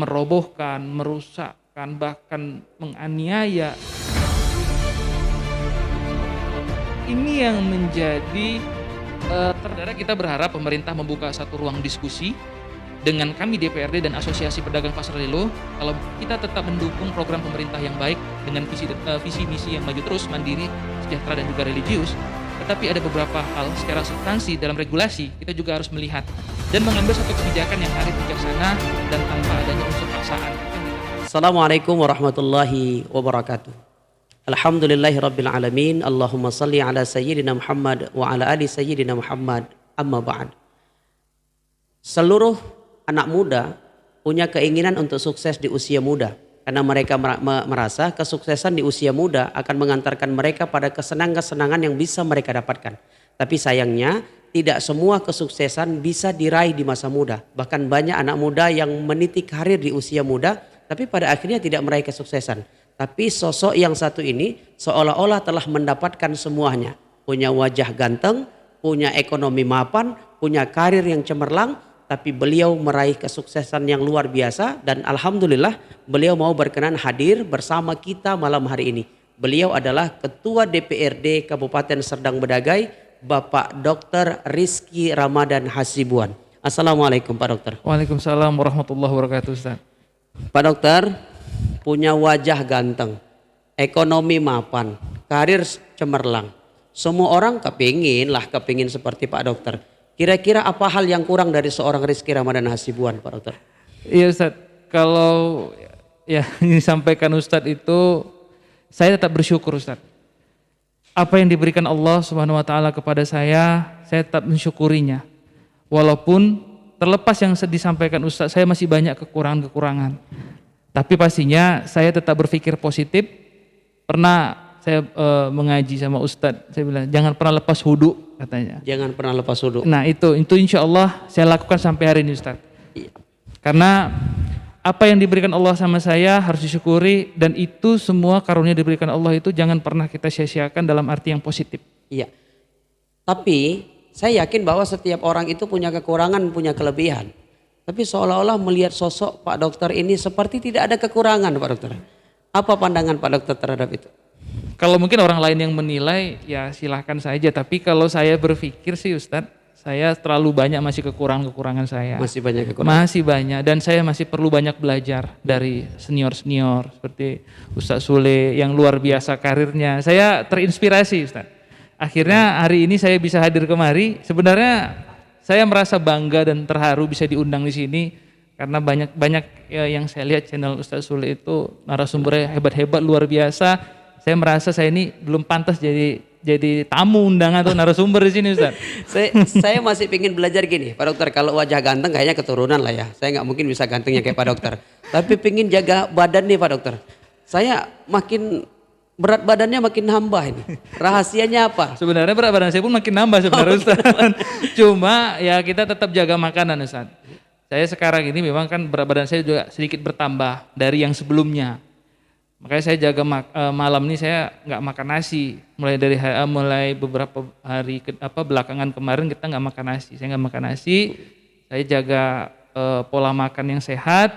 merobohkan, merusakkan, bahkan menganiaya. Ini yang menjadi saudara, kita berharap pemerintah membuka satu ruang diskusi dengan kami DPRD dan Asosiasi Pedagang Pasar Lelo. Kalau kita tetap mendukung program pemerintah yang baik dengan visi misi yang maju terus, mandiri, sejahtera dan juga religius, tetapi ada beberapa hal secara substansi dalam regulasi kita juga harus melihat dan mengambil satu kebijakan yang arif, bijaksana dan tanpa adanya unsur paksaan. Assalamualaikum warahmatullahi wabarakatuh. Alhamdulillahirabbil alamin. Allahumma salli ala sayyidina Muhammad wa ala ali sayyidina Muhammad. Amma ba'd. Seluruh anak muda punya keinginan untuk sukses di usia muda, karena mereka merasa kesuksesan di usia muda akan mengantarkan mereka pada kesenangan-kesenangan yang bisa mereka dapatkan. Tapi sayangnya tidak semua kesuksesan bisa diraih di masa muda. Bahkan banyak anak muda yang meniti karir di usia muda tapi pada akhirnya tidak meraih kesuksesan. Tapi sosok yang satu ini seolah-olah telah mendapatkan semuanya. Punya wajah ganteng, punya ekonomi mapan, punya karir yang cemerlang, tapi beliau meraih kesuksesan yang luar biasa. Dan alhamdulillah beliau mau berkenan hadir bersama kita malam hari ini. Beliau adalah Ketua DPRD Kabupaten Serdang Bedagai, Bapak Dr. Rizky Ramadan Hasibuan. Assalamualaikum Pak Dokter. Waalaikumsalam warahmatullahi wabarakatuh, Ustaz. Pak Dokter, punya wajah ganteng, ekonomi mapan, karir cemerlang. Semua orang kepingin seperti Pak Dokter. Kira-kira apa hal yang kurang dari seorang Rizky Ramadan Hasibuan, Pak Dokter? Iya Ustaz, kalau ya yang disampaikan Ustaz itu saya tetap bersyukur Ustaz. Apa yang diberikan Allah Subhanahu wa taala kepada saya tetap mensyukurinya. Walaupun terlepas yang disampaikan Ustaz, saya masih banyak kekurangan-kekurangan. Tapi pastinya saya tetap berpikir positif. Pernah saya mengaji sama Ustadz, saya bilang jangan pernah lepas wudu katanya. Jangan pernah lepas wudu. Nah itu insya Allah saya lakukan sampai hari ini Ustadz. Iya. Karena apa yang diberikan Allah sama saya harus disyukuri, dan itu semua karunia diberikan Allah itu jangan pernah kita sia-siakan dalam arti yang positif. Iya. Tapi saya yakin bahwa setiap orang itu punya kekurangan, punya kelebihan. Tapi seolah-olah melihat sosok Pak Dokter ini seperti tidak ada kekurangan, Pak Dokter. Apa pandangan Pak Dokter terhadap itu? Kalau mungkin orang lain yang menilai ya silahkan saja. Tapi kalau saya berpikir sih Ustadz, saya terlalu banyak masih kekurangan saya. Masih banyak kekurangan? Masih banyak, dan saya masih perlu banyak belajar dari senior-senior seperti Ustadz Sule yang luar biasa karirnya. Saya terinspirasi Ustadz. Akhirnya hari ini saya bisa hadir kemari. Sebenarnya saya merasa bangga dan terharu bisa diundang di sini karena banyak ya, yang saya lihat channel Ustadz Sule itu narasumbernya hebat-hebat luar biasa. Saya merasa saya ini belum pantas jadi tamu undangan atau narasumber di sini Ustadz. saya masih ingin belajar gini, Pak Dokter. Kalau wajah ganteng kayaknya keturunan lah ya. Saya nggak mungkin bisa gantengnya kayak Pak Dokter. Tapi pengen jaga badan nih Pak Dokter. Saya makin berat badannya makin nambah ini. Rahasianya apa? Sebenarnya berat badan saya pun makin nambah sebenarnya Ustaz. Cuma ya kita tetap jaga makanan Ustaz. Saya sekarang ini memang kan berat badan saya juga sedikit bertambah dari yang sebelumnya. Makanya saya jaga malam ini saya nggak makan nasi. Mulai beberapa hari belakangan kemarin kita nggak makan nasi. Saya nggak makan nasi. Saya jaga pola makan yang sehat,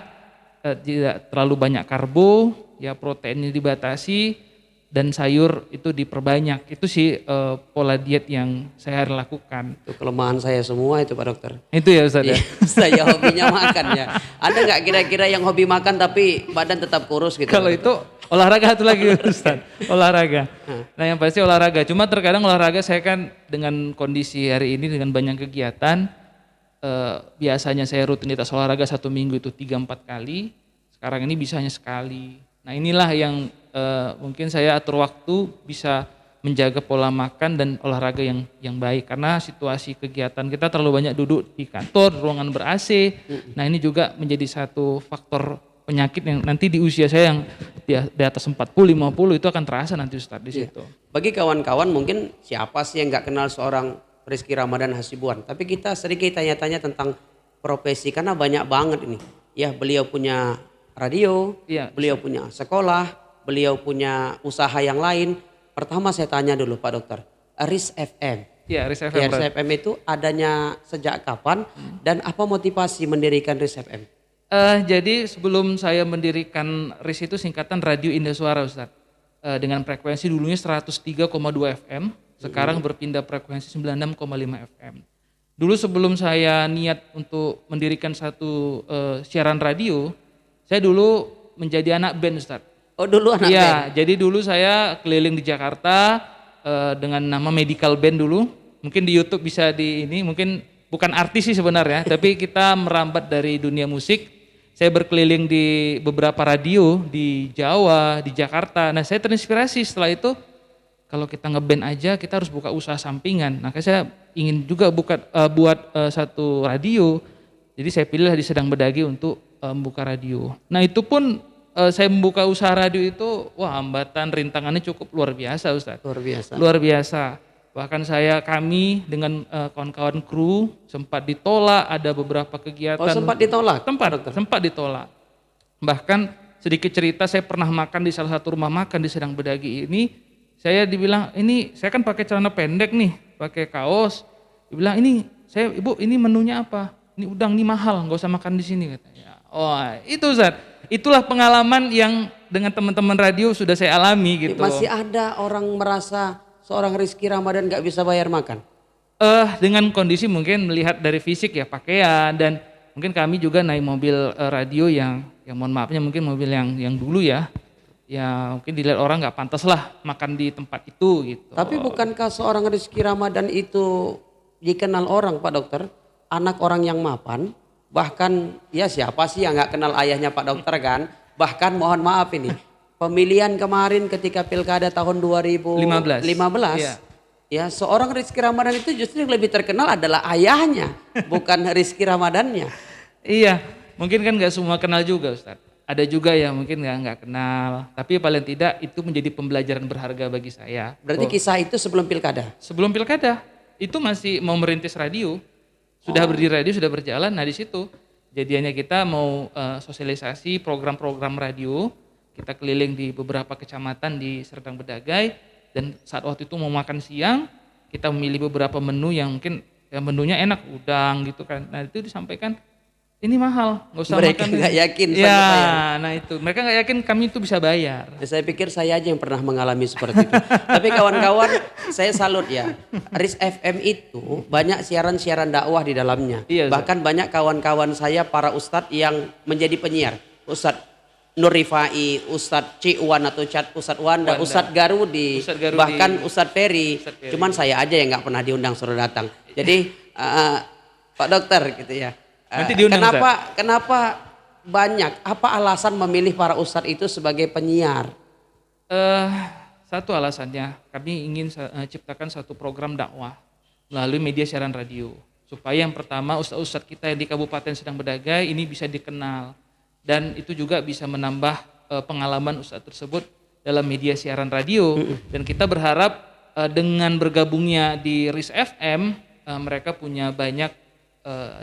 tidak terlalu banyak karbo, ya proteinnya dibatasi. Dan sayur itu diperbanyak. Itu sih pola diet yang saya harus lakukan. Itu kelemahan saya semua itu Pak Dokter. Itu ya Ustaz ya? Saya hobinya makan ya. Ada nggak kira-kira yang hobi makan tapi badan tetap kurus gitu? Kalau itu olahraga satu lagi Ustaz. Olahraga. Nah yang pasti olahraga. Cuma terkadang olahraga saya kan dengan kondisi hari ini dengan banyak kegiatan. Biasanya saya rutinitas olahraga 1 minggu itu 3-4 kali. Sekarang ini bisa hanya sekali. Nah inilah yang mungkin saya atur waktu bisa menjaga pola makan dan olahraga yang baik, karena situasi kegiatan kita terlalu banyak duduk di kantor, ruangan ber-AC. Nah ini juga menjadi satu faktor penyakit yang nanti di usia saya yang di atas 40-50 itu akan terasa nanti Ustadz di situ. Bagi kawan-kawan mungkin siapa sih yang nggak kenal seorang Rizky Ramadan Hasibuan, tapi kita sedikit tanya-tanya tentang profesi karena banyak banget ini. Ya beliau punya radio, ya, beliau punya sekolah, beliau punya usaha yang lain. Pertama saya tanya dulu Pak Dokter, RIS FM. Ya, RIS FM. Ya, RIS FM itu adanya sejak kapan dan apa motivasi mendirikan RIS FM? Jadi sebelum saya mendirikan RIS itu singkatan Radio Indah Suara Ustadz. Dengan frekuensi dulunya 103,2 FM, sekarang berpindah frekuensi 96,5 FM. Dulu sebelum saya niat untuk mendirikan satu siaran radio, saya dulu menjadi anak band Ustadz. Oh dulu anak band? Iya, jadi dulu saya keliling di Jakarta dengan nama Medical Band dulu. Mungkin di YouTube bisa mungkin bukan artis sih sebenarnya, tapi kita merambat dari dunia musik. Saya berkeliling di beberapa radio di Jawa, di Jakarta. Nah, saya terinspirasi setelah itu kalau kita ngeband aja kita harus buka usaha sampingan. Nah, saya ingin juga buat satu radio. Jadi saya pilih di Sedang Bedagi untuk membuka radio. Nah, itu pun saya membuka usaha radio itu hambatan rintangannya cukup luar biasa Ustadz. Luar biasa. Luar biasa. Bahkan kami dengan kawan-kawan kru sempat ditolak, ada beberapa kegiatan. Oh sempat ditolak? Sempat ditolak. Bahkan sedikit cerita, saya pernah makan di salah satu rumah makan di Sedang Bedagi ini, saya dibilang, ini saya kan pakai celana pendek nih, pakai kaos. Dibilang, Ibu ini menunya apa? Ini udang, ini mahal, nggak usah makan di sini katanya. Oh itu Ustaz, itulah pengalaman yang dengan teman-teman radio sudah saya alami gitu. Masih ada orang merasa seorang Rizky Ramadan gak bisa bayar makan? Dengan kondisi mungkin melihat dari fisik ya, pakaian, dan mungkin kami juga naik mobil radio yang mohon maafnya mungkin mobil yang dulu ya mungkin dilihat orang nggak pantas lah makan di tempat itu gitu. Tapi bukankah seorang Rizky Ramadan itu dikenal orang Pak Dokter, anak orang yang mapan, bahkan ya siapa sih yang nggak kenal ayahnya Pak Dokter kan? Bahkan mohon maaf ini, pemilihan kemarin ketika pilkada tahun 2015, iya. Ya seorang Rizky Ramadan itu justru yang lebih terkenal adalah ayahnya, bukan Rizky Ramadannya. Iya, mungkin kan nggak semua kenal juga Ustaz. Ada juga yang mungkin nggak kenal, tapi paling tidak itu menjadi pembelajaran berharga bagi saya. Berarti kisah itu sebelum pilkada? Sebelum pilkada, itu masih mau merintis radio, sudah berdiri radio, sudah berjalan. Nah di situ jadiannya kita mau sosialisasi program-program radio. Kita keliling di beberapa kecamatan di Serdang Bedagai, dan saat waktu itu mau makan siang kita memilih beberapa menu yang mungkin menunya enak, udang gitu kan. Nah itu disampaikan ini mahal, nggak usah mereka makan. Mereka nggak yakin. Ya, nah itu mereka nggak yakin kami itu bisa bayar. Ya, saya pikir saya aja yang pernah mengalami seperti itu. Tapi kawan-kawan, saya salut ya. RIS FM itu banyak siaran-siaran dakwah di dalamnya. Iya, bahkan banyak kawan-kawan saya para ustadz yang menjadi penyiar. Ustadz Nur Rifai, Ustadz Ciwan atau Ustadz Wanda, Ustadz Garudi, bahkan Ustadz Ferry. Cuman saya aja yang nggak pernah diundang suruh datang. Jadi Pak Dokter gitu ya. Nanti diundang, kenapa banyak? Apa alasan memilih para ustadz itu sebagai penyiar? Satu alasannya kami ingin ciptakan satu program dakwah melalui media siaran radio, supaya yang pertama ustadz-ustadz kita yang di Kabupaten Sedang Bedagai ini bisa dikenal, dan itu juga bisa menambah pengalaman ustadz tersebut dalam media siaran radio. Dan kita berharap dengan bergabungnya di RIS FM mereka punya banyak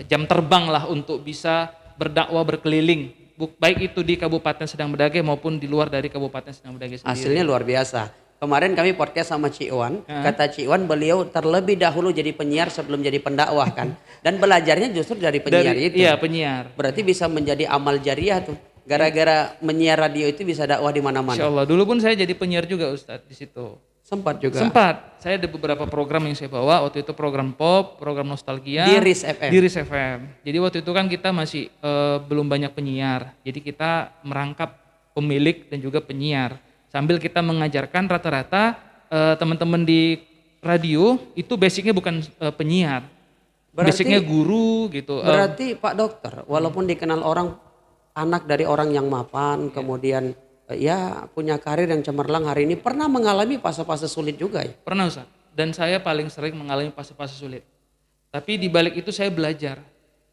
jam terbang lah untuk bisa berdakwah berkeliling, baik itu di Kabupaten Sedang Bedagai maupun di luar dari Kabupaten Sedang Bedagai sendiri. Hasilnya luar biasa. Kemarin kami podcast sama Cik Iwan, kata Cik Iwan beliau terlebih dahulu jadi penyiar sebelum jadi pendakwah kan, dan belajarnya justru dari penyiar itu. Iya, penyiar. Berarti bisa menjadi amal jariah tuh. Gara-gara menyiar radio itu bisa dakwah di mana-mana. Insya Allah. Dulu pun saya jadi penyiar juga Ustadz di situ. Sempat juga. Sempat. Saya ada beberapa program yang saya bawa. Waktu itu program pop, program nostalgia. Di RIS FM. Di RIS FM. Jadi waktu itu kan kita masih belum banyak penyiar. Jadi kita merangkap pemilik dan juga penyiar. Sambil kita mengajarkan rata-rata teman-teman di radio itu basicnya bukan penyiar. Basicnya guru gitu. Berarti Pak Dokter, walaupun dikenal orang anak dari orang yang mapan, kemudian ya punya karir yang cemerlang hari ini, pernah mengalami fase-fase sulit juga ya? Pernah Ustaz, dan saya paling sering mengalami fase-fase sulit. Tapi di balik itu saya belajar.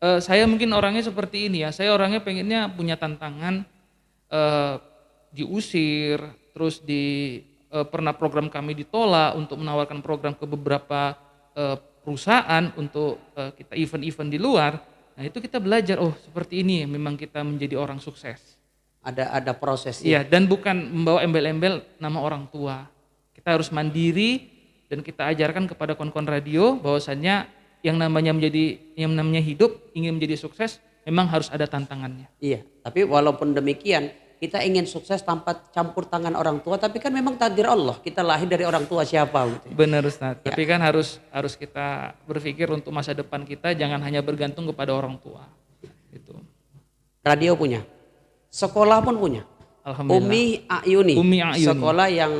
Saya mungkin orangnya seperti ini ya, saya orangnya pengennya punya tantangan, diusir, terus pernah program kami ditolak untuk menawarkan program ke beberapa perusahaan untuk kita event-event di luar. Nah itu kita belajar, oh seperti ini memang kita menjadi orang sukses. Ada prosesnya. Iya, dan bukan membawa embel-embel nama orang tua. Kita harus mandiri dan kita ajarkan kepada kawan-kawan radio bahwasannya yang namanya hidup, ingin menjadi sukses, memang harus ada tantangannya. Iya, tapi walaupun demikian kita ingin sukses tanpa campur tangan orang tua, tapi kan memang takdir Allah, kita lahir dari orang tua siapa gitu. Benar Ustaz. Ya. Tapi kan harus kita berpikir untuk masa depan kita, jangan hanya bergantung kepada orang tua. Gitu. Radio punya, sekolah pun punya. Alhamdulillah. Umi Ayuni, Ayuni. sekolah yang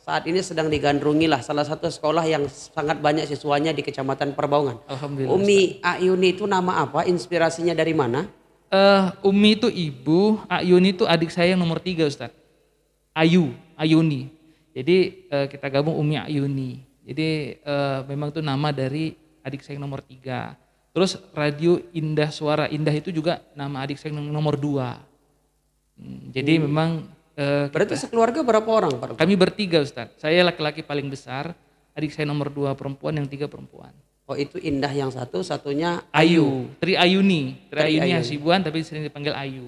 saat ini sedang digandrungi lah, salah satu sekolah yang sangat banyak siswanya di Kecamatan Perbaungan. Alhamdulillah. Umi Ayuni itu nama apa? Inspirasinya dari mana? Umi itu ibu, Ayuni itu adik saya yang nomor 3 Ustaz. Ayuni. Jadi kita gabung Umi Ayuni. Jadi memang itu nama dari adik saya yang nomor 3. Terus radio Indah, Suara Indah itu juga nama adik saya yang nomor 2. Jadi memang Berarti sekeluarga berapa orang Pak? kami bertiga Ustaz. Saya laki-laki paling besar, adik saya nomor 2 perempuan, yang 3 perempuan. Oh itu Indah yang satu, satunya Ayu, Tri Ayuni. Tri Ayuni Ayuni. Hasibuan tapi sering dipanggil Ayu.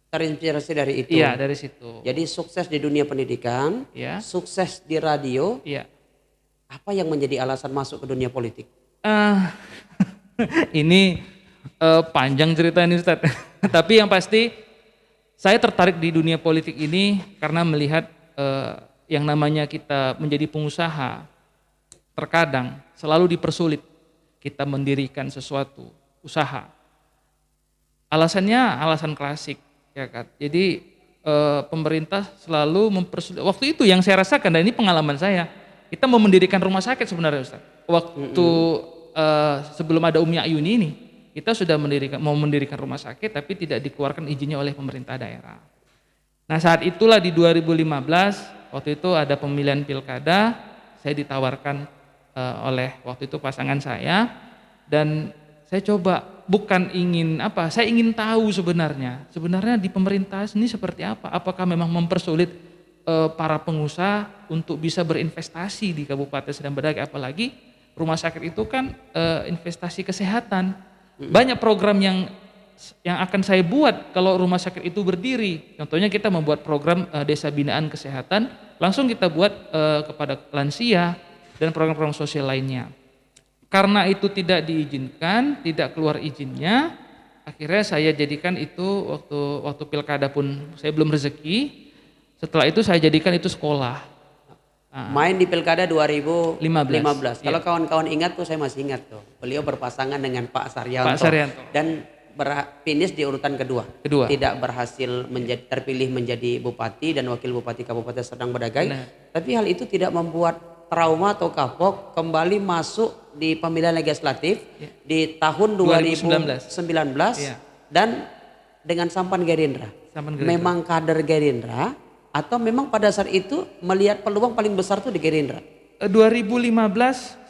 Terinspirasi dari itu. Iya, dari situ. Jadi sukses di dunia pendidikan, Ya. sukses di radio. Iya. Apa yang menjadi alasan masuk ke dunia politik? Ini panjang cerita ini Ustaz. Tapi yang pasti saya tertarik di dunia politik ini karena melihat yang namanya kita menjadi pengusaha terkadang selalu dipersulit kita mendirikan sesuatu usaha. Alasannya alasan klasik, ya kan. Jadi pemerintah selalu mempersulit. Waktu itu yang saya rasakan dan ini pengalaman saya, kita mau mendirikan rumah sakit sebenarnya Ustaz. Waktu sebelum ada Umi Ayuni ini, kita sudah mau mendirikan rumah sakit tapi tidak dikeluarkan izinnya oleh pemerintah daerah. Nah saat itulah di 2015, waktu itu ada pemilihan pilkada, saya ditawarkan oleh waktu itu pasangan saya, dan saya coba bukan ingin apa, saya ingin tahu sebenarnya di pemerintah ini seperti apa, apakah memang mempersulit para pengusaha untuk bisa berinvestasi di Kabupaten Serdang Bedagai, apalagi rumah sakit itu kan investasi kesehatan. Banyak program yang akan saya buat kalau rumah sakit itu berdiri. Contohnya kita membuat program desa binaan kesehatan, langsung kita buat kepada lansia dan program-program sosial lainnya. Karena itu tidak diizinkan, tidak keluar izinnya, akhirnya saya jadikan itu waktu pilkada pun saya belum rezeki. Setelah itu saya jadikan itu sekolah. Main di pilkada 2015. 15. Kalau kawan-kawan ingat tuh, saya masih ingat tuh. Beliau berpasangan dengan Pak Saryanto. Pak Saryanto. Dan finish di urutan kedua. Tidak berhasil terpilih menjadi bupati dan wakil bupati Kabupaten Serdang Bedagai. Tapi hal itu tidak membuat trauma atau kapok kembali masuk di pemilihan legislatif di tahun 2019. Dan dengan sampan Gerindra. Memang kader Gerindra atau memang pada saat itu melihat peluang paling besar tuh di Gerindra? 2015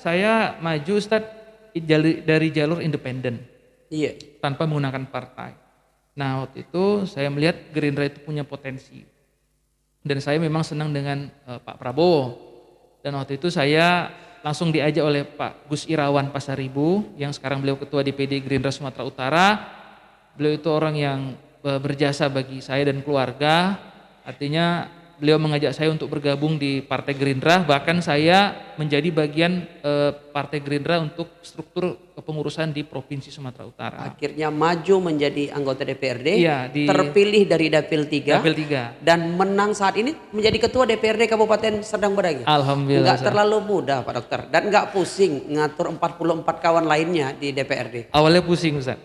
saya maju Ustadz dari jalur independen. Iya. Tanpa menggunakan partai. Nah waktu itu saya melihat Gerindra itu punya potensi. Dan saya memang senang dengan Pak Prabowo. Dan waktu itu saya langsung diajak oleh Pak Gus Irawan Pasaribu, yang sekarang beliau Ketua DPD Gerindra Sumatera Utara. Beliau itu orang yang berjasa bagi saya dan keluarga. Artinya beliau mengajak saya untuk bergabung di Partai Gerindra, bahkan saya menjadi bagian Partai Gerindra untuk struktur kepengurusan di Provinsi Sumatera Utara. Akhirnya maju menjadi anggota DPRD, terpilih dari Dapil 3, dan menang saat ini menjadi Ketua DPRD Kabupaten Serdang Bedagai. Alhamdulillah. Enggak terlalu mudah Pak Dokter, dan enggak pusing ngatur 44 kawan lainnya di DPRD. Awalnya pusing Ustaz.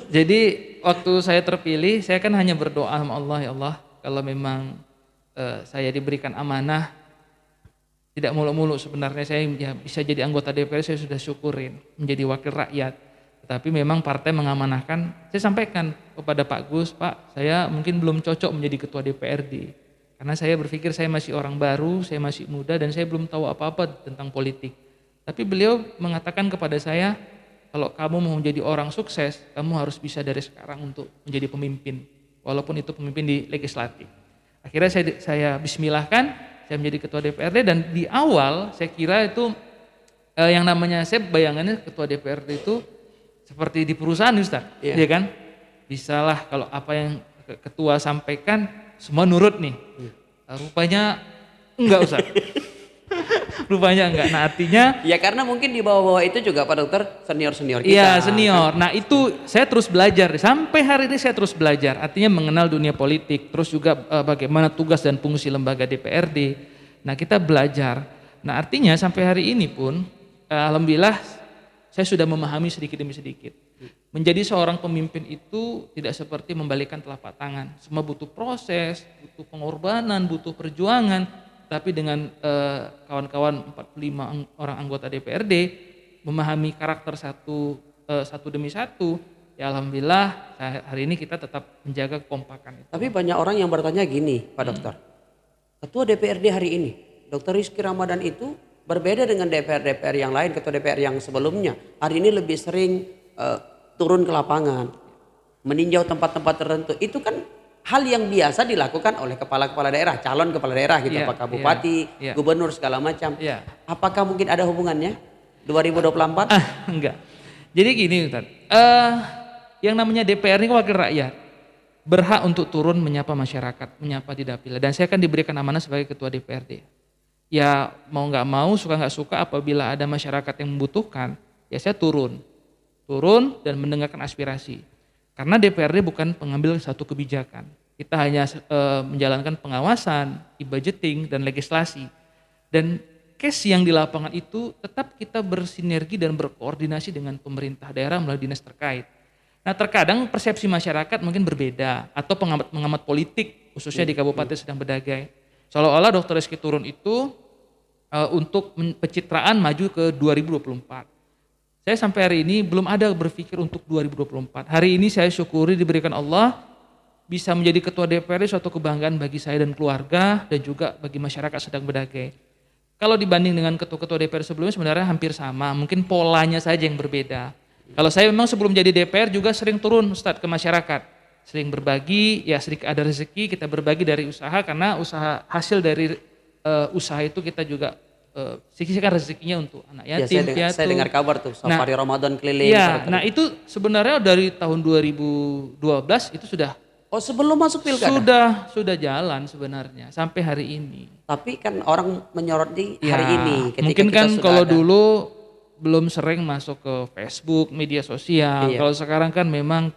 Jadi waktu saya terpilih, saya kan hanya berdoa sama Allah, ya Allah, kalau memang saya diberikan amanah, tidak muluk-muluk, sebenarnya saya bisa jadi anggota DPR, saya sudah syukurin menjadi wakil rakyat. Tetapi memang partai mengamanahkan, saya sampaikan kepada Pak Gus, Pak, saya mungkin belum cocok menjadi ketua DPRD. Karena saya berpikir saya masih orang baru, saya masih muda, dan saya belum tahu apa-apa tentang politik. Tapi beliau mengatakan kepada saya, kalau kamu mau menjadi orang sukses, kamu harus bisa dari sekarang untuk menjadi pemimpin, walaupun itu pemimpin di legislatif. Akhirnya saya bismillahkan, saya menjadi ketua DPRD, dan di awal saya kira itu yang namanya, saya bayangannya ketua DPRD itu seperti di perusahaan Ustaz, ya kan? Bisalah kalau apa yang ketua sampaikan semua nurut nih. Rupanya enggak Ustaz. Rupanya enggak. Nah artinya Ya karena mungkin di bawah-bawah itu juga Pak Dokter senior-senior kita. iya senior. Nah itu saya terus belajar. Sampai hari ini saya terus belajar. Artinya mengenal dunia politik. Terus juga bagaimana tugas dan fungsi lembaga DPRD. Nah kita belajar. Nah artinya sampai hari ini pun alhamdulillah saya sudah memahami sedikit demi sedikit. Menjadi seorang pemimpin itu tidak seperti membalikkan telapak tangan. Semua butuh proses, butuh pengorbanan, butuh perjuangan. Tapi dengan kawan-kawan 45 orang anggota DPRD memahami karakter satu demi satu, ya alhamdulillah hari ini kita tetap menjaga kekompakan itu. Tapi banyak orang yang bertanya gini Pak Dokter. Ketua DPRD hari ini, Dr. Rizky Ramadan itu berbeda dengan DPR yang lain, ketua DPR yang sebelumnya. Hari ini lebih sering turun ke lapangan, meninjau tempat-tempat tertentu. Itu kan hal yang biasa dilakukan oleh kepala-kepala daerah, calon kepala daerah gitu, apakah bupati, gubernur segala macam. Apakah mungkin ada hubungannya 2024? Enggak. Jadi gini Ustaz, yang namanya DPR ini wakil rakyat, berhak untuk turun menyapa masyarakat, menyapa di dapil. Dan saya akan diberikan amanah sebagai ketua DPRD. Ya mau nggak mau, suka nggak suka, apabila ada masyarakat yang membutuhkan, ya saya turun dan mendengarkan aspirasi. Karena DPRD bukan pengambil satu kebijakan. Kita hanya menjalankan pengawasan, e-budgeting, dan legislasi. Dan case yang di lapangan itu tetap kita bersinergi dan berkoordinasi dengan pemerintah daerah melalui dinas terkait. Nah terkadang persepsi masyarakat mungkin berbeda, atau pengamat politik khususnya di Kabupaten Sedang Bedagai. Seolah-olah Dr. Rizky turun itu untuk pencitraan maju ke 2024. Saya sampai hari ini belum ada berpikir untuk 2024. Hari ini saya syukuri diberikan Allah bisa menjadi ketua DPRD, suatu kebanggaan bagi saya dan keluarga dan juga bagi masyarakat Sedang Bedagai. Kalau dibanding dengan ketua-ketua DPR sebelumnya sebenarnya hampir sama, mungkin polanya saja yang berbeda. Kalau saya memang sebelum jadi DPR juga sering turun Ustadz ke masyarakat, sering berbagi, ya sedikit ada rezeki kita berbagi dari usaha, karena usaha hasil dari usaha itu kita juga sisihkan rezekinya untuk anak yatim, piatu. Saya dengar kabar tuh safari Ramadan keliling. Iya, nah itu sebenarnya dari tahun 2012 itu sudah. Oh sebelum masuk pilkada? Sudah jalan sebenarnya sampai hari ini. Tapi kan orang menyorot di hari ini. Mungkin kan kalau dulu belum sering masuk ke Facebook, media sosial. Kalau sekarang kan memang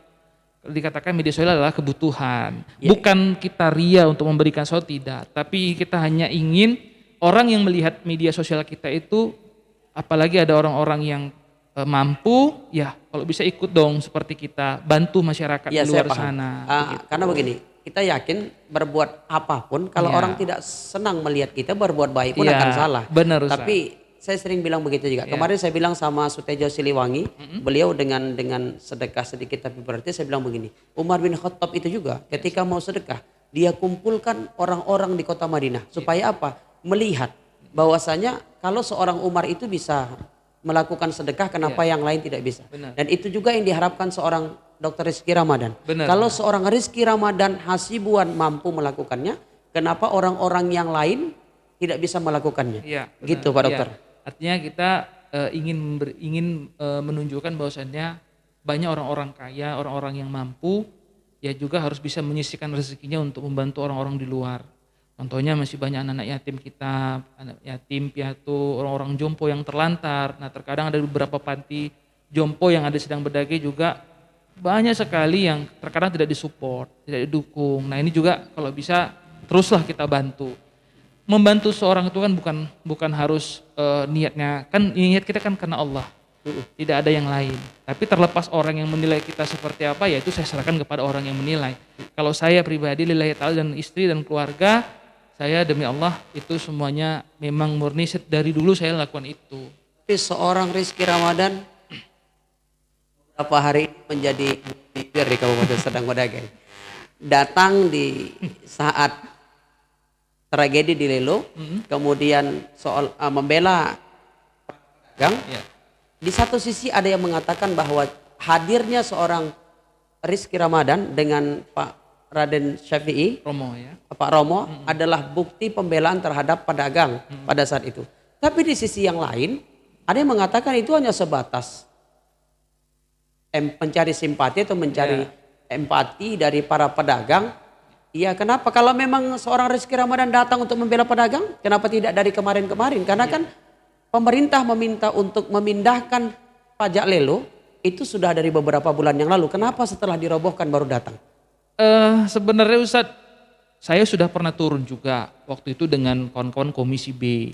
dikatakan media sosial adalah kebutuhan. Bukan kita ria untuk memberikan sesuatu, tidak. Tapi kita hanya ingin orang yang melihat media sosial kita itu, apalagi ada orang-orang yang mampu, ya kalau bisa ikut dong seperti kita, bantu masyarakat di luar sana. Karena begini, kita yakin berbuat apapun, kalau orang tidak senang melihat kita berbuat baik pun akan salah. Benar, tapi saya sering bilang begitu juga. Kemarin saya bilang sama Sutejo Siliwangi, beliau dengan sedekah sedikit tapi berarti saya bilang begini, Umar bin Khattab itu juga ketika mau sedekah, dia kumpulkan orang-orang di kota Madinah. Supaya apa? Melihat bahwasanya kalau seorang Umar itu bisa melakukan sedekah, kenapa yang lain tidak bisa? Dan itu juga yang diharapkan seorang Dr. Rizky Ramadan. Kalau seorang Rizky Ramadan Hasibuan mampu melakukannya, kenapa orang-orang yang lain tidak bisa melakukannya? Gitu Pak Dokter. Artinya kita ingin menunjukkan bahwasannya banyak orang-orang kaya, orang-orang yang mampu, ya juga harus bisa menyisihkan rezekinya untuk membantu orang-orang di luar. Contohnya masih banyak anak-anak yatim kita, anak yatim piatu, orang-orang jompo yang terlantar. Nah terkadang ada beberapa panti jompo yang ada Sedang Bedagai juga banyak sekali yang terkadang tidak disupport, tidak didukung. Nah ini juga kalau bisa teruslah kita bantu. Membantu seorang itu kan bukan harus niatnya, kan niat kita kan karena Allah, tidak ada yang lain. Tapi terlepas orang yang menilai kita seperti apa, ya itu saya serahkan kepada orang yang menilai. Kalau saya pribadi lillahi ta'ala dan istri dan keluarga, saya demi Allah itu semuanya memang murni dari dulu saya lakukan itu. Tapi seorang Rizky Ramadan beberapa hari menjadi pemimpin di Kabupaten Sedang Bedagai. Datang di saat tragedi di Lelo, kemudian soal membela pedagang. Di satu sisi ada yang mengatakan bahwa hadirnya seorang Rizky Ramadan dengan Pak Raden Syafi'i, Pak Romo adalah bukti pembelaan terhadap pedagang pada saat itu. Tapi di sisi yang lain ada yang mengatakan itu hanya sebatas mencari simpati atau mencari empati dari para pedagang Iya, kenapa? Kalau memang seorang Rizky Ramadan datang untuk membela pedagang, kenapa tidak dari kemarin-kemarin? Karena kan pemerintah meminta untuk memindahkan pajak lelo itu sudah dari beberapa bulan yang lalu. Kenapa setelah dirobohkan baru datang? Sebenarnya Ustadz, saya sudah pernah turun juga waktu itu dengan kawan-kawan Komisi B,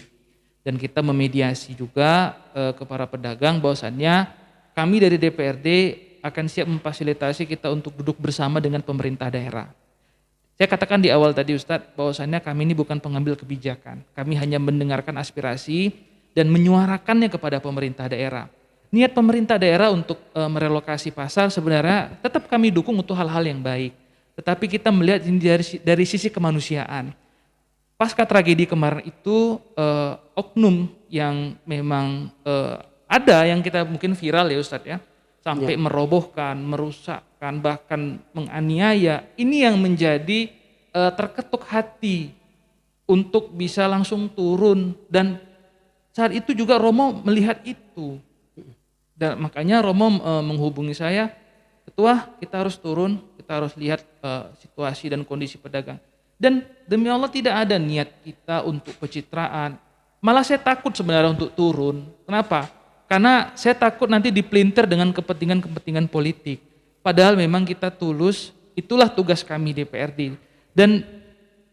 dan kita memediasi juga ke para pedagang bahwasannya kami dari DPRD akan siap memfasilitasi kita untuk duduk bersama dengan pemerintah daerah. Saya katakan di awal tadi Ustadz, bahwasannya kami ini bukan pengambil kebijakan. Kami hanya mendengarkan aspirasi dan menyuarakannya kepada pemerintah daerah. Niat pemerintah daerah untuk merelokasi pasar sebenarnya tetap kami dukung untuk hal-hal yang baik. Tetapi kita melihat ini dari sisi kemanusiaan. Pasca tragedi kemarin itu oknum yang memang ada yang kita mungkin viral ya Ustadz ya. Sampai merobohkan, merusakkan, bahkan menganiaya. Ini yang menjadi terketuk hati untuk bisa langsung turun, dan saat itu juga Romo melihat itu. Dan makanya Romo menghubungi saya, Ketua, kita harus turun, kita harus lihat situasi dan kondisi pedagang. Dan demi Allah tidak ada niat kita untuk pencitraan. Malah saya takut sebenarnya untuk turun. Kenapa? Karena saya takut nanti dipelintir dengan kepentingan-kepentingan politik. Padahal memang kita tulus, itulah tugas kami DPRD. Dan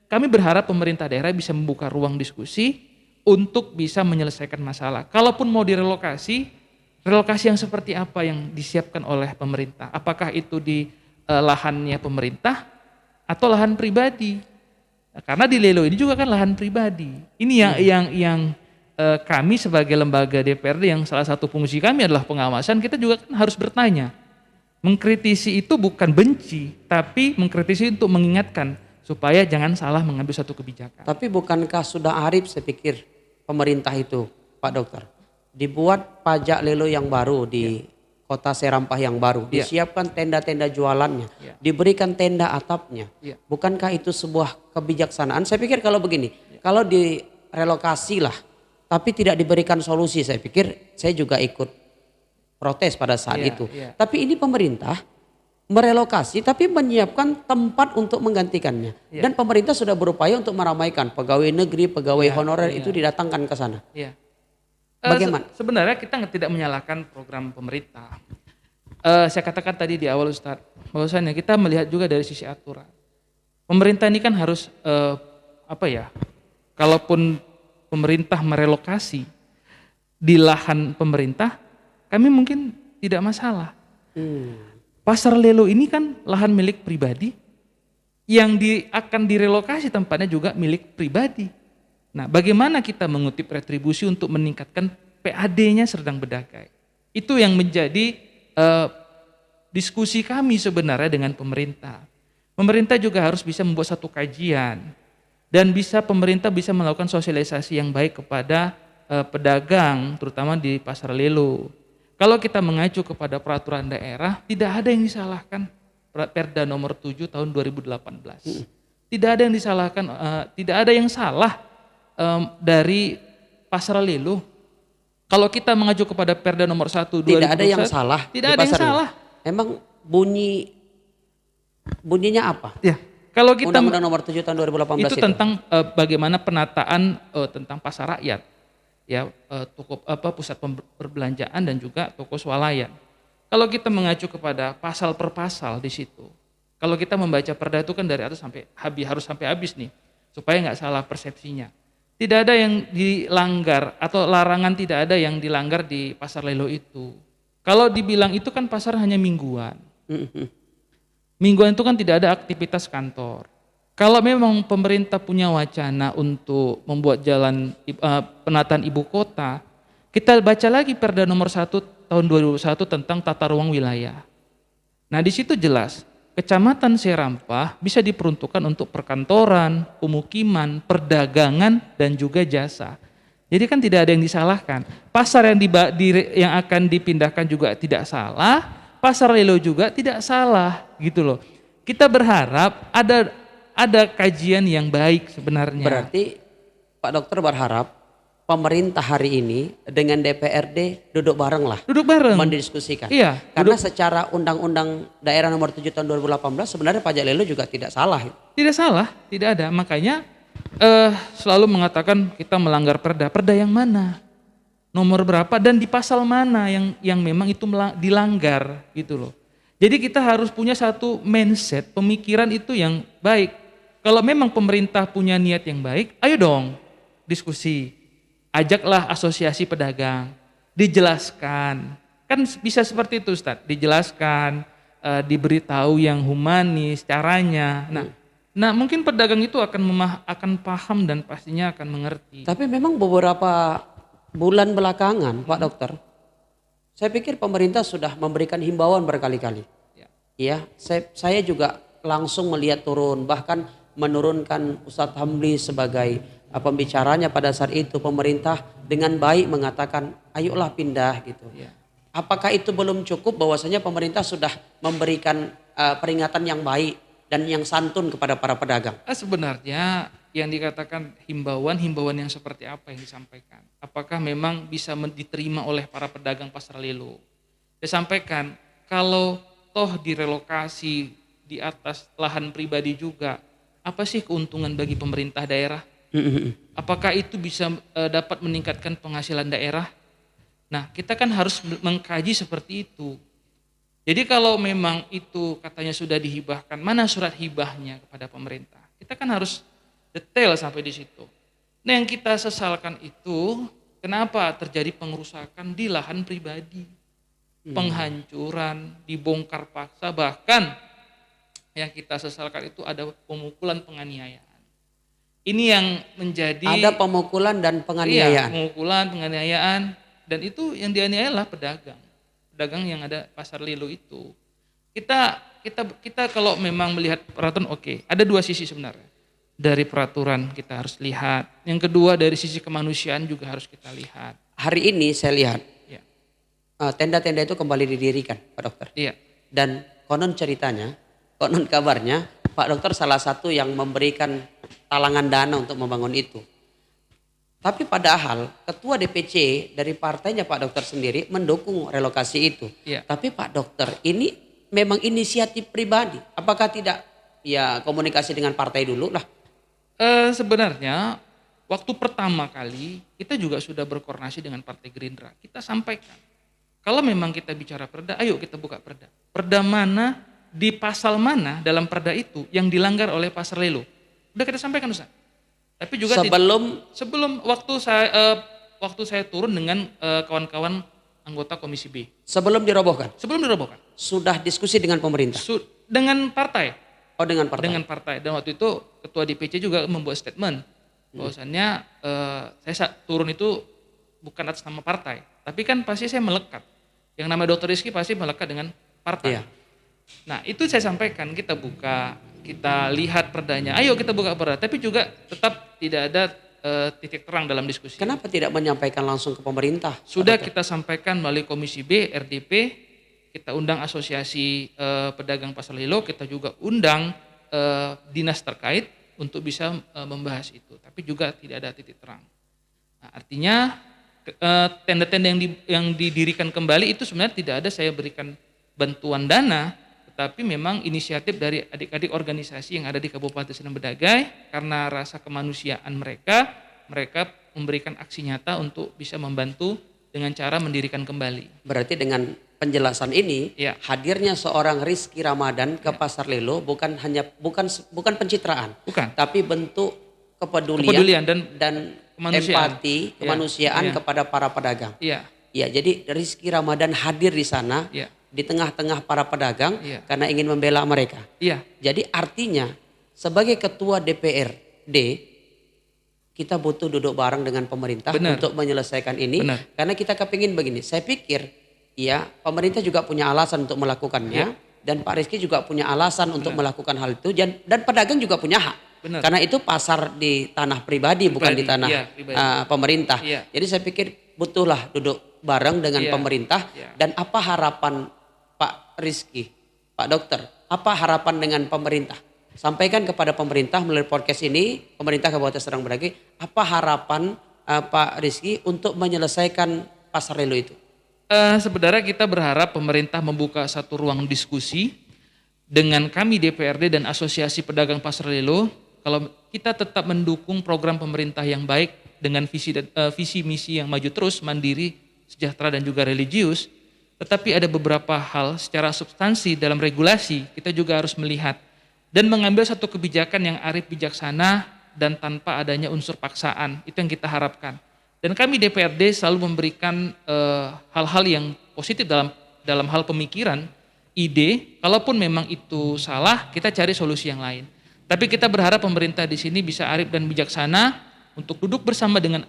kami berharap pemerintah daerah bisa membuka ruang diskusi untuk bisa menyelesaikan masalah. Kalaupun mau direlokasi, relokasi yang seperti apa yang disiapkan oleh pemerintah? Apakah itu di lahannya pemerintah atau lahan pribadi? Nah, karena di Lelo ini juga kan lahan pribadi. Ini yang kami sebagai lembaga DPRD yang salah satu fungsi kami adalah pengawasan, kita juga kan harus bertanya. Mengkritisi itu bukan benci, tapi mengkritisi untuk mengingatkan supaya jangan salah mengambil satu kebijakan. Tapi bukankah sudah arif saya pikir pemerintah itu, Pak Dokter, dibuat pajak lelo yang baru di kota Serampah yang baru, disiapkan tenda-tenda jualannya, diberikan tenda atapnya. Bukankah itu sebuah kebijaksanaan? Saya pikir kalau begini, kalau direlokasi lah, tapi tidak diberikan solusi, saya pikir saya juga ikut protes pada saat itu. Tapi ini pemerintah merelokasi tapi menyiapkan tempat untuk menggantikannya. Dan pemerintah sudah berupaya untuk meramaikan pegawai negeri, pegawai honorer itu didatangkan ke sana. Bagaimana? Sebenarnya kita tidak menyalahkan program pemerintah. Saya katakan tadi di awal Ustadz, bahwasannya kita melihat juga dari sisi aturan. Pemerintah ini kan harus kalaupun pemerintah merelokasi di lahan pemerintah, kami mungkin tidak masalah. Pasar Lelo ini kan lahan milik pribadi, yang akan direlokasi tempatnya juga milik pribadi. Nah, bagaimana kita mengutip retribusi untuk meningkatkan PAD-nya Serdang Bedakai? Itu yang menjadi diskusi kami sebenarnya dengan pemerintah. Pemerintah juga harus bisa membuat satu kajian, dan pemerintah bisa melakukan sosialisasi yang baik kepada pedagang, terutama di Pasar Lelo. Kalau kita mengacu kepada peraturan daerah, tidak ada yang disalahkan. Perda nomor 7 tahun 2018. Tidak ada yang disalahkan, tidak ada yang salah dari Pasar Lelo. Kalau kita mengacu kepada Perda nomor 1 2021, tidak ada yang salah. Tidak ada yang salah. Emang bunyinya apa? Ya. Kalau kita Undang-Undang nomor 7 tahun 2018 itu tentang bagaimana penataan tentang pasar rakyat, ya, toko pusat perbelanjaan dan juga toko swalayan. Kalau kita mengacu kepada pasal per pasal di situ, kalau kita membaca perda itu kan dari atas sampai habis, harus sampai habis nih, supaya nggak salah persepsinya. Tidak ada yang dilanggar atau larangan tidak ada yang dilanggar di Pasar Lelo itu. Kalau dibilang itu kan pasar hanya mingguan. Mingguan itu kan tidak ada aktivitas kantor. Kalau memang pemerintah punya wacana untuk membuat jalan penataan ibu kota, kita baca lagi Perda nomor 1 tahun 2021 tentang tata ruang wilayah. Nah, di situ jelas Kecamatan Serampah bisa diperuntukkan untuk perkantoran, pemukiman, perdagangan, dan juga jasa. Jadi kan tidak ada yang disalahkan. Pasar yang akan dipindahkan juga tidak salah. Pasar Lelo juga tidak salah, gitu loh. Kita berharap ada kajian yang baik sebenarnya. Berarti Pak Dokter berharap pemerintah hari ini dengan DPRD duduk bareng lah, Duduk bareng. mendiskusikan. Iya, Karena secara Undang-Undang Daerah Nomor 7 Tahun 2018 sebenarnya pajak lelo juga tidak salah. tidak salah, tidak ada. Makanya selalu mengatakan kita melanggar perda. Perda yang mana? Nomor berapa dan di pasal mana yang memang itu dilanggar gitu loh. Jadi kita harus punya satu mindset, pemikiran itu yang baik. Kalau memang pemerintah punya niat yang baik, ayo dong diskusi. Ajaklah asosiasi pedagang, dijelaskan. Kan bisa seperti itu Ustadz, dijelaskan, diberitahu yang humanis caranya. Nah mungkin pedagang itu akan paham dan pastinya akan mengerti. Tapi memang beberapa bulan belakangan Pak Dokter, saya pikir pemerintah sudah memberikan himbauan berkali-kali. Ya, saya juga langsung melihat turun, bahkan menurunkan Ustadz Hamli sebagai pembicaranya pada saat itu. Pemerintah dengan baik mengatakan ayolah pindah gitu. Apakah itu belum cukup bahwasanya pemerintah sudah memberikan peringatan yang baik dan yang santun kepada para pedagang? Sebenarnya yang dikatakan himbauan yang seperti apa yang disampaikan? Apakah memang bisa diterima oleh para pedagang pasar lelo? Saya sampaikan kalau toh direlokasi di atas lahan pribadi juga, apa sih keuntungan bagi pemerintah daerah? Apakah itu bisa dapat meningkatkan penghasilan daerah? Nah, kita kan harus mengkaji seperti itu. Jadi kalau memang itu katanya sudah dihibahkan, mana surat hibahnya kepada pemerintah? Kita kan harus detail sampai di situ. Nah, yang kita sesalkan itu kenapa terjadi pengerusakan di lahan pribadi? Penghancuran, dibongkar paksa, bahkan yang kita sesalkan itu ada pemukulan, penganiayaan. Ini yang menjadi ada pemukulan dan penganiayaan. Iya, pemukulan, penganiayaan, dan itu yang dianiaya pedagang yang ada pasar lelo itu. Kita kalau memang melihat peraturan, oke, ada dua sisi sebenarnya. Dari peraturan kita harus lihat. Yang kedua dari sisi kemanusiaan juga harus kita lihat. Hari ini saya lihat tenda-tenda itu kembali didirikan Pak Dokter. Iya. Dan konon kabarnya Pak Dokter salah satu yang memberikan talangan dana untuk membangun itu. Tapi padahal ketua DPC dari partainya Pak Dokter sendiri mendukung relokasi itu. Iya. Tapi Pak Dokter ini memang inisiatif pribadi. Apakah tidak komunikasi dengan partai dulu lah? Sebenarnya waktu pertama kali kita juga sudah berkoordinasi dengan Partai Gerindra. Kita sampaikan, kalau memang kita bicara perda, ayo kita buka perda. Perda mana, di pasal mana dalam perda itu yang dilanggar oleh pasar lelo. Udah kita sampaikan Ustaz. Tapi juga sebelum waktu saya turun dengan kawan-kawan anggota Komisi B. Sebelum dirobohkan? Sebelum dirobohkan. Sudah diskusi dengan pemerintah? Dengan partai. Oh, dengan partai. Dengan partai. Dan waktu itu ketua DPC juga membuat statement bahwasannya saya turun itu bukan atas nama partai, tapi kan pasti saya melekat. Yang nama Dr. Rizky pasti melekat dengan partai. Iya. Nah, itu saya sampaikan, kita buka, kita lihat perdanya. Ayo kita buka perda, tapi juga tetap tidak ada titik terang dalam diskusi. Kenapa tidak menyampaikan langsung ke pemerintah? Sudah kita sampaikan melalui Komisi B, RDP, kita undang asosiasi pedagang pasar lelo, kita juga undang dinas terkait untuk bisa membahas itu. Tapi juga tidak ada titik terang. Nah, artinya tenda-tenda yang didirikan kembali itu sebenarnya tidak ada saya berikan bantuan dana, tetapi memang inisiatif dari adik-adik organisasi yang ada di Kabupaten Serdang Bedagai karena rasa kemanusiaan mereka memberikan aksi nyata untuk bisa membantu dengan cara mendirikan kembali. Berarti dengan penjelasan ini, hadirnya seorang Rizky Ramadan ke Pasar Lelo bukan pencitraan, tapi bentuk kepedulian dan empati, kemanusiaan kepada para pedagang. Ya, jadi Rizky Ramadan hadir di sana di tengah-tengah para pedagang karena ingin membela mereka. Jadi artinya sebagai ketua DPRD kita butuh duduk bareng dengan pemerintah untuk menyelesaikan ini. Karena kita kepingin begini. Saya pikir pemerintah juga punya alasan untuk melakukannya dan Pak Rizky juga punya alasan untuk melakukan hal itu dan pedagang juga punya hak. Karena itu pasar di tanah pribadi bukan di tanah pemerintah. Jadi saya pikir butuhlah duduk bareng dengan pemerintah dan apa harapan Pak Rizky, Pak Dokter, apa harapan dengan pemerintah? Sampaikan kepada pemerintah melalui podcast ini, pemerintah Kabupaten Serdang Bedagai, apa harapan Pak Rizky untuk menyelesaikan pasar Lelo itu? Sebenarnya kita berharap pemerintah membuka satu ruang diskusi dengan kami DPRD dan Asosiasi Pedagang Pasar Lelo. Kalau kita tetap mendukung program pemerintah yang baik dengan visi misi yang maju terus, mandiri, sejahtera dan juga religius, tetapi ada beberapa hal secara substansi dalam regulasi kita juga harus melihat dan mengambil satu kebijakan yang arif bijaksana dan tanpa adanya unsur paksaan. Itu yang kita harapkan. Dan kami DPRD selalu memberikan hal-hal yang positif dalam hal pemikiran, ide. Kalaupun memang itu salah, kita cari solusi yang lain. Tapi kita berharap pemerintah di sini bisa arif dan bijaksana untuk duduk bersama dengan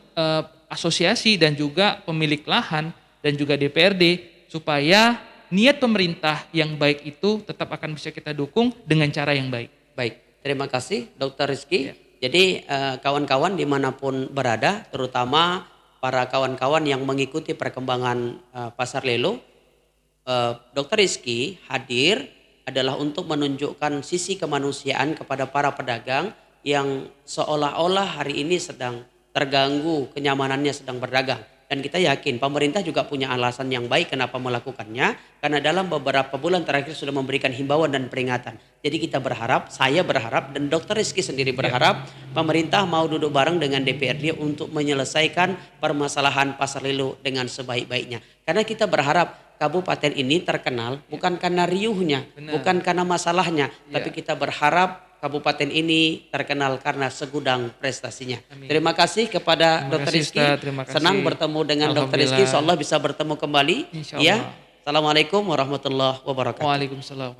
asosiasi dan juga pemilik lahan dan juga DPRD supaya niat pemerintah yang baik itu tetap akan bisa kita dukung dengan cara yang baik. Baik, terima kasih Dr. Rizky. Ya. Jadi kawan-kawan dimanapun berada, terutama para kawan-kawan yang mengikuti perkembangan pasar Lelo, Dr. Rizky hadir adalah untuk menunjukkan sisi kemanusiaan kepada para pedagang yang seolah-olah hari ini sedang terganggu kenyamanannya sedang berdagang. Dan kita yakin pemerintah juga punya alasan yang baik kenapa melakukannya. Karena dalam beberapa bulan terakhir sudah memberikan himbauan dan peringatan. Jadi kita berharap, saya berharap dan Dr. Rizky sendiri berharap pemerintah mau duduk bareng dengan DPRD untuk menyelesaikan permasalahan pasar Lelo dengan sebaik-baiknya. Karena kita berharap kabupaten ini terkenal bukan karena riuhnya, bukan karena masalahnya. Tapi kita berharap kabupaten ini terkenal karena segudang prestasinya. Amin. Terima kasih kepada Dr. Rizky. Senang bertemu dengan Dr. Rizky. Insyaallah bisa bertemu kembali. Insyaallah. Ya. Assalamualaikum warahmatullahi wabarakatuh. Waalaikumsalam.